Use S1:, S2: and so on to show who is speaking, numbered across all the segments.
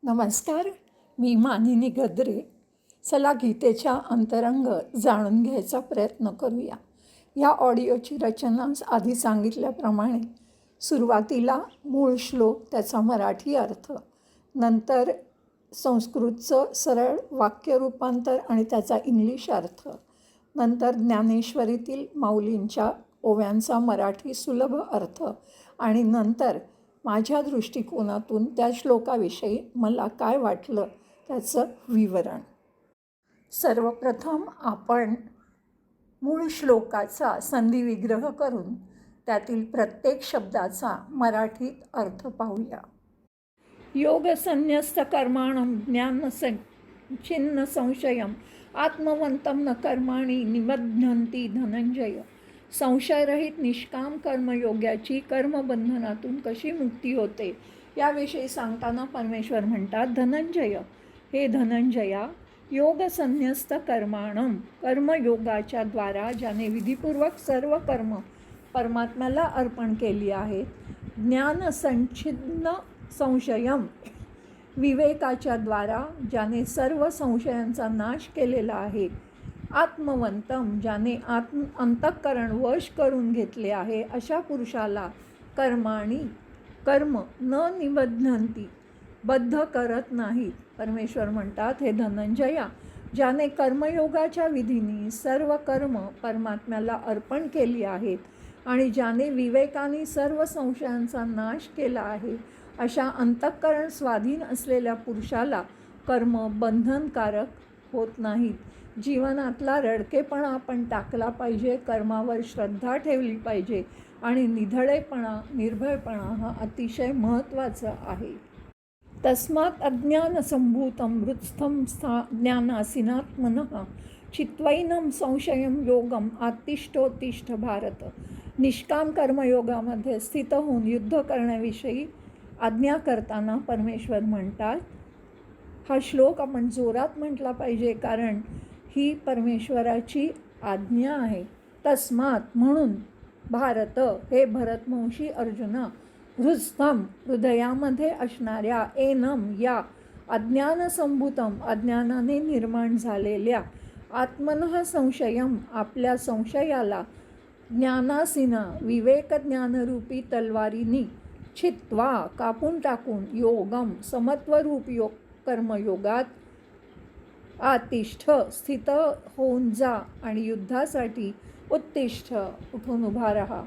S1: नमस्कार, मी मानिनी गद्रे. चला गीतेच्या अंतरंग जाणून घ्यायचा प्रयत्न करूया. या ऑडिओची रचना आधी सांगितल्याप्रमाणे सुरुवातीला मूळ श्लोक, त्याचा मराठी अर्थ, नंतर संस्कृतचं सरळ वाक्य रूपांतर आणि त्याचा इंग्लिश अर्थ, नंतर ज्ञानेश्वरीतील माऊलींच्या ओव्यांचा मराठी सुलभ अर्थ आणि नंतर माझ्या दृष्टिकोनातून त्या श्लोकाविषयी मला काय वाटलं त्याचं विवरण. सर्वप्रथम आपण मूळ श्लोकाचा संधिविग्रह करून त्यातील प्रत्येक शब्दाचा मराठीत अर्थ पाहूया. योगसन्न्यस्त कर्माणं ज्ञानसञ्छिन्न संशयं आत्मवन्तं न कर्माणि निबध्नन्ति धनंजय. संशयरहित निष्काम कर्मयोग्याची कर्मबंधनातून कशी मुक्ती होते याविषयी सांगताना परमेश्वर म्हणतात, धनंजय, हे धनंजया, योगसन्न्यस्त कर्माणं, कर्मयोगाच्या द्वारा ज्याने विधिपूर्वक सर्व कर्म परमात्म्याला अर्पण केली आहेत, ज्ञानसञ्छिन्न संशयम, विवेकाच्या द्वारा ज्याने सर्व संशयांचा नाश केलेला आहे, आत्मवंतम, ज्याने अंतःकरण वश करून घेतले आहे, अशा पुरुषाला कर्म न निबध्नन्ति, बद्ध करत नाहीत. परमेश्वर म्हणतात, हे धनंजया, ज्याने कर्मयोगाच्या विधीने सर्व कर्म परमात्म्याला अर्पण केली आहेत आणि ज्याने विवेकाने सर्व संशयांचा नाश केला आहे, अशा अंतःकरण स्वाधीन असलेल्या पुरुषाला कर्म बंधनकारक होत नाहीत. जीवनातला रडकेपणा आपण टाकला पाहिजे, कर्मावर श्रद्धा ठेवली पाहिजे आणि निधळेपणा, निर्भयपणा हा अतिशय महत्त्वाचा आहे. तस्मात् अज्ञानसंभूतं हृत्स्थं ज्ञानासीनात्मनः चित्वैनं संशयं योगम आत्तिष्ठोत्तिष्ठ भारत. निष्काम कर्मयोगामध्ये स्थित होऊन युद्ध करण्याविषयी आज्ञा करताना परमेश्वर म्हणतात, हा श्लोक आपण जोरात म्हटला पाहिजे, कारण ही परमेश्वराची आज्ञा आहे. तस्मात, म्हणून, भारत, हे भरतवंशी अर्जुना, हृत्स्थं, हृदयामध्ये असणाऱ्या, एनम, या, अज्ञानसंभूतम, अज्ञानाने निर्माण झालेल्या, आत्मनः संशयम, आपल्या संशयाला, ज्ञानासीना, विवेक ज्ञानरूपी तलवारीनी, छित्वा, कापून टाकून, योगम, समत्वरूप कर्मयोगात, आतिष्ठ, स्थित होऊन जा आणि युद्धासाठी उत्तिष्ठ, उठून उभा रहा.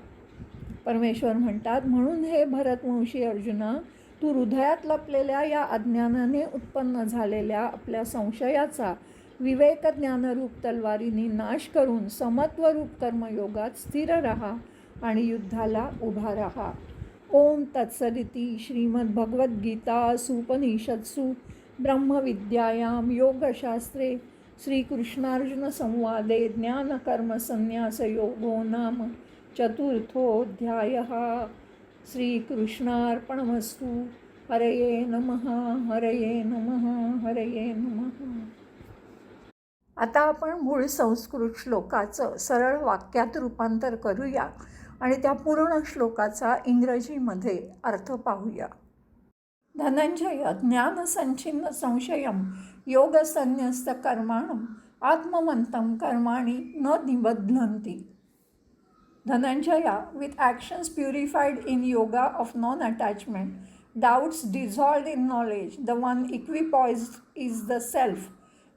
S1: परमेश्वर म्हणतात, म्हणून हे भरतवंशी अर्जुना, तू हृदयात लपलेल्या या अज्ञानाने उत्पन्न झालेल्या आपल्या संशयाचा विवेक ज्ञानरूप तलवारीने नाश करून समत्वरूप कर्मयोगात स्थिर रहा आणि युद्धाला उभा रहा. ओम तत्सदिति श्रीमद्भगवद्गीतासूपनिषत्सु ब्रह्मविद्यायां योगशास्त्रे श्रीकृष्णार्जुन संवादे ज्ञानकर्मसन्न्यासयोगो नाम चतुर्थोऽध्यायः. श्रीकृष्णार्पणमस्तु. हरये नमः, हरये नमः, हरये नमः. आता आपण मूळ संस्कृत श्लोकाचं सरळ वाक्यात रूपांतर करूया आणि त्या पूर्ण श्लोकाचा इंग्रजीमध्ये अर्थ पाहूया. धनंजय, ज्ञानसञ्छिन्न संशयं योगसन्न्यस्त कर्माणं आत्मवन्तं कर्माणि न निबध्नन्ति. Dhananjaya, with actions purified in yoga of non-attachment, doubts dissolved in knowledge, the one equipoised is the self,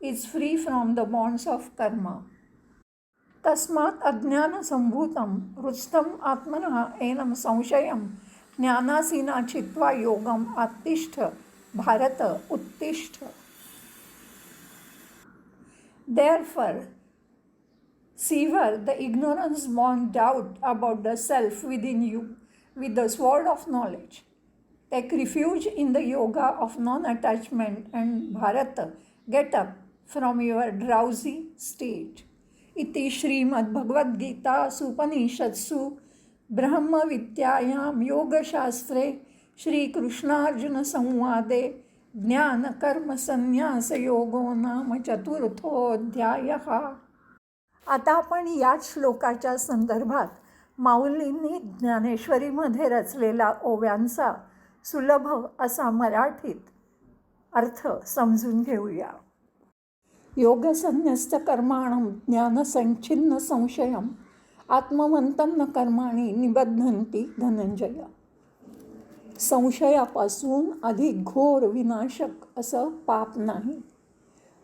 S1: is free from the bonds of karma. तस्मात् अज्ञानसंभूतं हृत्स्थं आत्मनः एनं संशयं ज्ञानासीना छित्त्वा योगम आत्तिष्ठ भारत उत्तिष्ठ. Therefore, sever the ignorance-born doubt about the self within you with the sword of knowledge. Take refuge in the yoga of non-attachment and Bharata, get up from your drowsy state. इति श्रीमद्भगवद्गीता सुपनिषत्सु ब्रह्मविद्यायां योगशास्त्रे श्रीकृष्णार्जुन संवादे ज्ञानकर्मसन्न्यासयोगो नाम चतुर्थोऽध्यायः. आता आपण याच श्लोकाच्या संदर्भात माऊलींनी ज्ञानेश्वरीमध्ये रचलेला ओव्यांचा सुलभ असा मराठीत अर्थ समजून घेऊया. योगसन्न्यस्त कर्माणं ज्ञानसंच्छिन्न संशयम आत्मवंतं न कर्माणि निबध्नन्ति धनंजय. संशयापासून अधिक घोर विनाशक असं पाप नाही.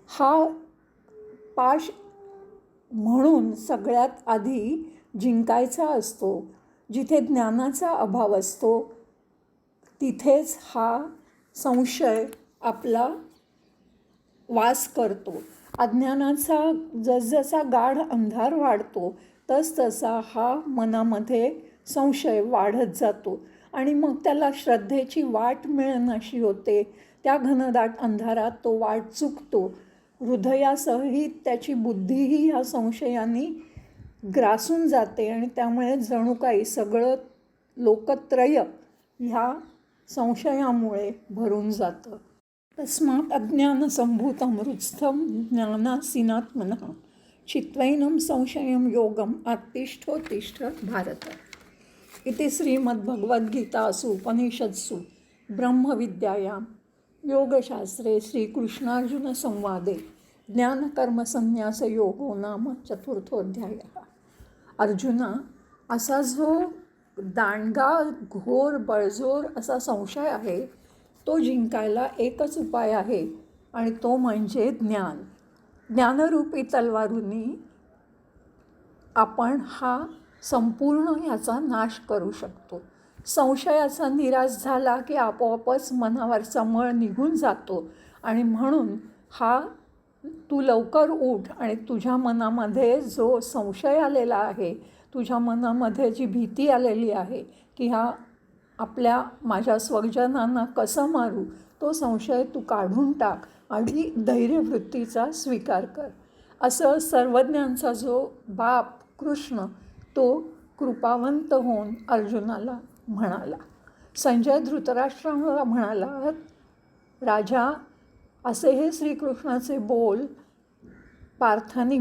S1: हा पाश म्हणून सगळ्यात आधी जिंकायचा असतो. जिथे ज्ञानाचा अभाव असतो तिथेच हा संशय आपला वास करतो. अज्ञानाचा जसजसा गाढ अंधार वाढतो तसतसा हा मनामध्ये संशय वाढत जातो आणि मग त्याला श्रद्धेची वाट मिळेनाशी होते. त्या घनदाट अंधारात तो वाट चुकतो. हृदयासहित त्याची बुद्धीही ह्या संशयाने ग्रासून जाते आणि त्यामुळे जणू काही सगळं लोकत्रय ह्या संशयामुळे भरून जातं. तस्मात् अज्ञानसम्भूतं हृत्स्थं ज्ञानासीनात्मनः चित्वैनं संशयं योगम् आत्तिष्ठोत्तिष्ठ भारत. इति श्रीमद्भगवद्गीतासु उपनिषत्सु ब्रह्मविद्यायां योगशास्त्रे श्रीकृष्णार्जुनसंवादे ज्ञानकर्मसन्न्यासयोगो नाम चतुर्थोऽध्यायः. अर्जुना, असा जो दांडगा घोर बळजोर असा संशय आहे तो जिंकायला एकच उपाय आहे आणि तो म्हणजे ज्ञान. ज्ञानरूपी तलवारूंनी आपण हा संपूर्ण ह्याचा नाश करू शकतो. संशयाचा निराश झाला की आपोआपच मनावरचा मळ निघून जातो आणि म्हणून तू लवकर उठ आणि तुझ्या मनामध्ये जो संशय आलेला आहे, तुझ्या मनामध्ये जी भीती आलेली आहे की माझ्या स्वजनांना कसं मारू, तो संशय तू काढून टाक आणि धैर्यवृत्तीचा स्वीकार कर. असं सर्वज्ञांचा जो बाप कृष्ण तो कृपावंत होऊन अर्जुनाला म्हणाला. संजय धृतराष्ट्राला म्हणाला, राजा, असे हे श्रीकृष्णाचे बोल पार्थाने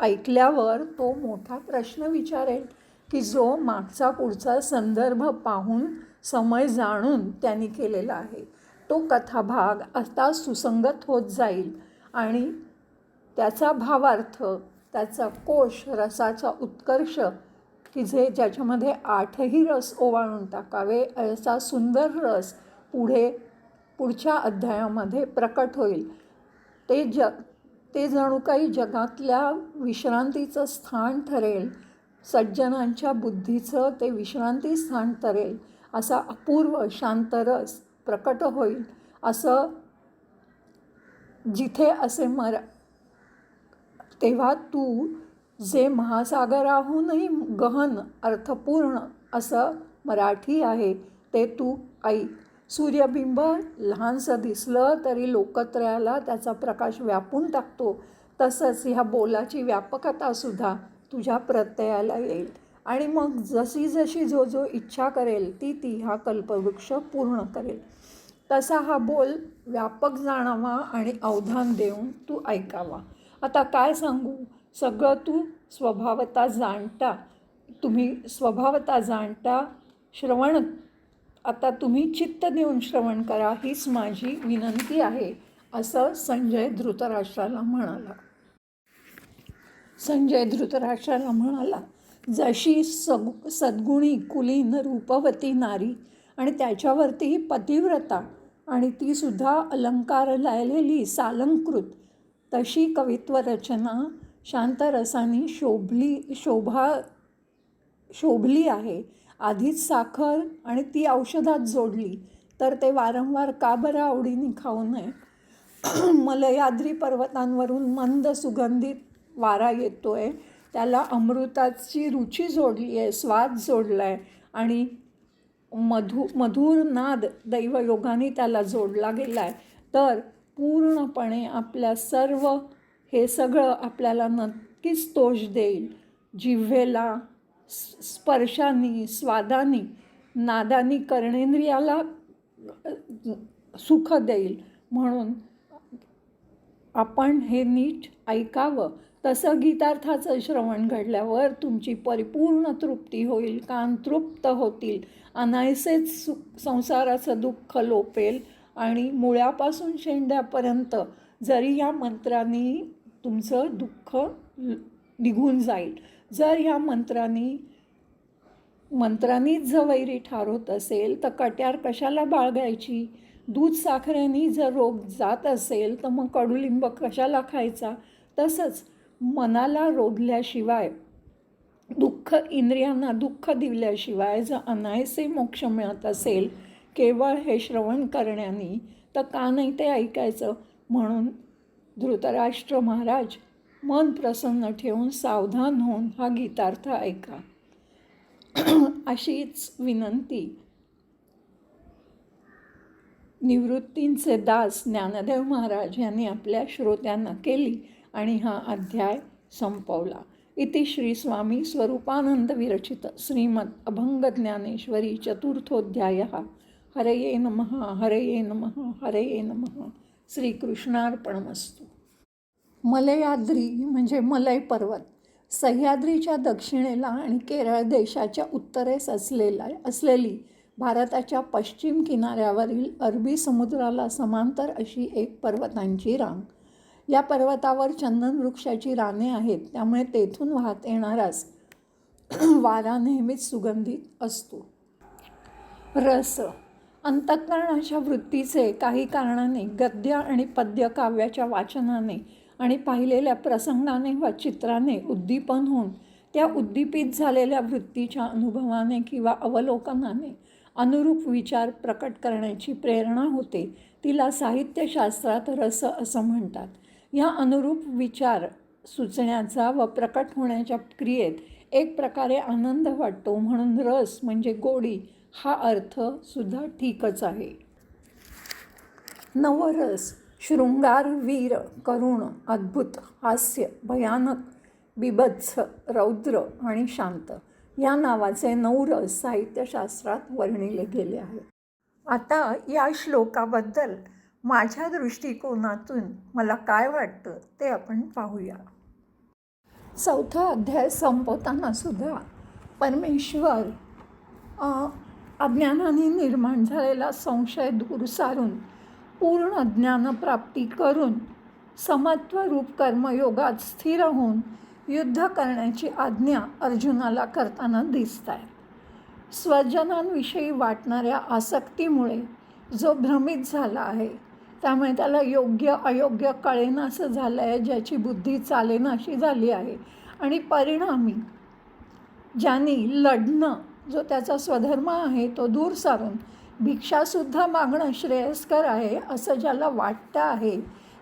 S1: ऐकल्यावर तो मोठा प्रश्न विचारेल की जो मागचा पुढचा संदर्भ पाहून समय जाणून त्यांनी केलेला आहे. तो कथाभाग आता सुसंगत होत जाईल आणि त्याचा भावार्थ, त्याचा कोश, रसाचा उत्कर्ष की ज्याच्यामध्ये 8ही रस ओवाळून टाकावे असा सुंदर रस पुढच्या अध्यायामध्ये प्रकट होईल. ते जणू काही जगातल्या विश्रांतीचं स्थान ठरेल. सज्जनांच्या बुद्धीचं ते विश्रांती स्थान ठरेल. असा अपूर्व शांतरस प्रकट होईल. असं जिथे असे तेव्हा तू जे महासागराहूनही गहन अर्थपूर्ण असं मराठी आहे ते तू ऐक. सूर्यबिंब लहानसं दिसलं तरी लोकत्रयाला त्याचा प्रकाश व्यापून टाकतो. तसंच ह्या बोलाची व्यापकतासुद्धा तुझ्या प्रत्ययाला येईल आणि मग जशी जशी जो इच्छा करेल ती हा कल्पवृक्ष पूर्ण करेल. तसा हा बोल व्यापक जाणावा आणि अवधान देऊन तू ऐकावा. आता काय सांगू, सगळं तू स्वभावता जाणता श्रवण आता तुम्ही चित्त देऊन श्रवण करा, हीच माझी विनंती आहे, असं संजय धृतराष्ट्राला म्हणाला. संजय धृतराष्ट्राला म्हणाला, जशी सद्गुणी कुलीन रूपवती नारी आणि त्याच्यावरतीही पतिव्रता आणि तीसुद्धा अलंकार लायलेली सालंकृत, तशी कवित्व रचना शांतरसाने शोभली आहे. आधीच साखर आणि ती औषधात जोडली तर ते वारंवार का बरं आवडीने खाऊ नये. मलयाद्री पर्वतांवरून मंद सुगंधित वारा येतोय, त्याला अमृताची रुची जोडली आहे, स्वाद जोडला आहे आणि मधुर नाद दैवयोगाने त्याला जोडला गेला आहे. तर पूर्णपणे हे सगळं आपल्याला नक्कीच तोष देईल. जिव्हेला स्पर्शानी, स्वादानी, नादानी कर्णेंद्रियाला सुख देईल. म्हणून आपण हे नीट ऐकावं. तसं गीतार्थाचं श्रवण घडल्यावर तुमची परिपूर्ण तृप्ती होईल, कान तृप्त होतील, अनायसेच संसाराचं दुःख लोपेल आणि मुळापासून शेंड्यापर्यंत जरी या मंत्रांनी तुमचं दुःख निघून जाईल. जर ह्या मंत्रांनीच जर वैरी ठार होत असेल तर कट्यार कशाला बाळगायची. दूध साखरेने जर रोग जात असेल तर मग कडुलिंब कशाला खायचा. तसंच मनाला रोधल्याशिवाय, इंद्रियांना दुःख दिल्याशिवाय जर अनायसे मोक्ष मिळत असेल केवळ हे श्रवण करण्याने, तर का नाही ते ऐकायचं. म्हणून धृतराष्ट्र महाराज मन प्रसन्न ठेवून सावधान होऊन हा गीतार्थ ऐका, अशीच विनंती निवृत्तींचे दास ज्ञानदेव महाराज यांनी आपल्या श्रोत्यांना केली आणि हा अध्याय संपवला. इति श्री स्वामी स्वरूपानंद विरचित श्रीमद अभंग ज्ञानेश्वरी चतुर्थोध्यायः. हरये नमः हरये नमः हरये नमः. श्रीकृष्णार्पणमस्तु. मलयाद्री म्हणजे मलय पर्वत सह्याद्रीच्या दक्षिणेला आणि केरळ देशाच्या उत्तरेस असलेली भारताच्या पश्चिम किनाऱ्यावरील अरबी समुद्राला समांतर अशी एक पर्वतांची रांग. या पर्वतावर चंदन वृक्षाची राने आहेत, त्यामुळे तेथून वाहत येणाराच वारा नेहमीच सुगंधित असतो. रस अंतःकरणाच्या वृत्तीचे काही कारणाने गद्य आणि पद्य काव्याच्या वाचनाने आणि पाहिलेल्या प्रसंगाने व चित्राने उद्दीपन होऊन त्या उद्दीपित झालेल्या वृत्तीच्या अनुभवाने किंवा अवलोकनाने अनुरूप विचार प्रकट करण्याची प्रेरणा होते. तिला साहित्यशास्त्रात रस असं म्हणतात. या अनुरूप विचार सुचण्याचा व प्रकट होण्याच्या क्रियेत एक प्रकारे आनंद वाटतो, म्हणून रस म्हणजे गोडी हा अर्थ सुद्धा ठीकच आहे. नवरस शृंगार, वीर, करुण, अद्भुत, हास्य, भयानक, बिभत्स, रौद्र आणि शांत या नावाचे 9 रस साहित्यशास्त्रात वर्णिले गेले आहेत. आता या श्लोकाबद्दल माझ्या दृष्टिकोनातून मला काय वाटतं ते आपण पाहूया. 4था अध्याय संपवताना सुद्धा परमेश्वर अज्ञानाने निर्माण झालेला संशय दूर सारून पूर्ण ज्ञानप्राप्ती करून समत्वरूप कर्मयोगात स्थिर होऊन युद्ध करण्याची आज्ञा अर्जुनाला करताना दिसत आहे. स्वजनांविषयी वाटणाऱ्या आसक्तीमुळे जो भ्रमित झाला आहे, त्यामुळे त्याला योग्य अयोग्य कळेनासं झालं आहे, ज्याची बुद्धी चालेनाशी झाली आहे आणि परिणामी ज्यांनी लढणं जो त्याचा स्वधर्म आहे तो दूर सारून भिक्षासुद्धा मागणं श्रेयस्कर आहे असं ज्याला वाटतं आहे,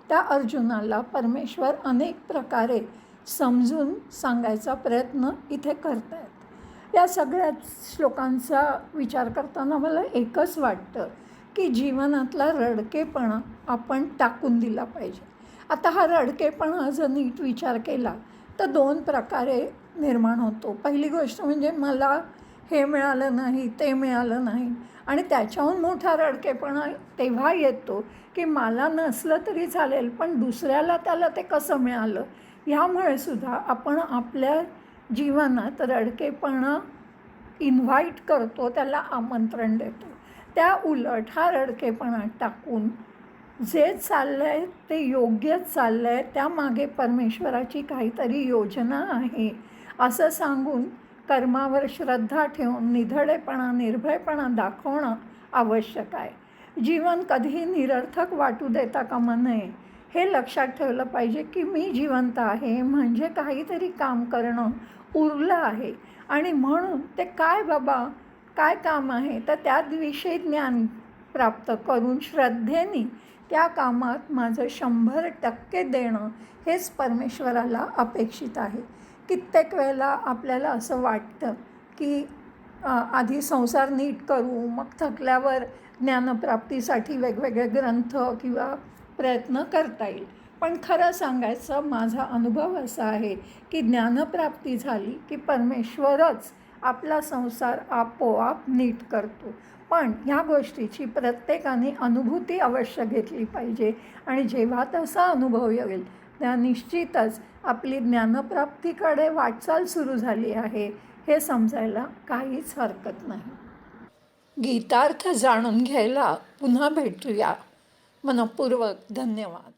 S1: त्या अर्जुनाला परमेश्वर अनेक प्रकारे समजून सांगायचा प्रयत्न इथे करत आहेत. या सगळ्या श्लोकांचा विचार करताना मला एकच वाटतं की जीवनातला रडकेपणा आपण टाकून दिला पाहिजे. आता हा रडकेपणा जर नीट विचार केला तर 2 प्रकारे निर्माण होतो. पहिली गोष्ट म्हणजे मला हे मिळालं नाही, ते मिळालं नाही, आणि त्याच्याहून मोठा रडकेपणा तेव्हा येतो की मला नसलं तरी चालेल पण दुसऱ्याला त्याला ते कसं मिळालं. ह्यामुळे सुद्धा आपण आपल्या जीवनात रडकेपणा इन्व्हाइट करतो, त्याला आमंत्रण देतो. त्या उलट हा रडकेपणा टाकून जे चाललं आहे ते योग्यच चाललं आहे, त्यामागे परमेश्वराची काहीतरी योजना आहे असं सांगून कर्मावर श्रद्धा ठेवून निधडेपणा निर्भयपणा दाखवणं आवश्यक आहे. जीवन कधीही निरर्थक वाटू देता कामा नये. हे लक्षात ठेवलं पाहिजे की मी जिवंत आहे म्हणजे काहीतरी काम करणं उरलं आहे आणि म्हणून ते काय बाबा काय काम आहे तर त्याविषयी ज्ञान प्राप्त करून श्रद्धेने त्या कामात माझं 100% देणं हेच परमेश्वराला अपेक्षित आहे. कित्येक वेळेला आपल्याला असं वाटतं की आधी संसार नीट करू, मग थकल्यावर ज्ञानप्राप्तीसाठी वेगवेगळे ग्रंथ किंवा प्रयत्न करता येईल. पण खरं सांगायचं माझा अनुभव असा आहे की ज्ञानप्राप्ती झाली की परमेश्वरच आपला संसार आपोआप नीट करतो. पण ह्या गोष्टीची प्रत्येकाने अनुभूती अवश्य घेतली पाहिजे आणि जेव्हा तसा अनुभव येईल त्या निश्चितच आपली ज्ञानप्राप्तीकडे वाटचाल सुरू झाली आहे हे समजायला काहीच हरकत नाही. गीतार्थ जाणून घ्यायला पुन्हा भेटूया. मनःपूर्वक धन्यवाद.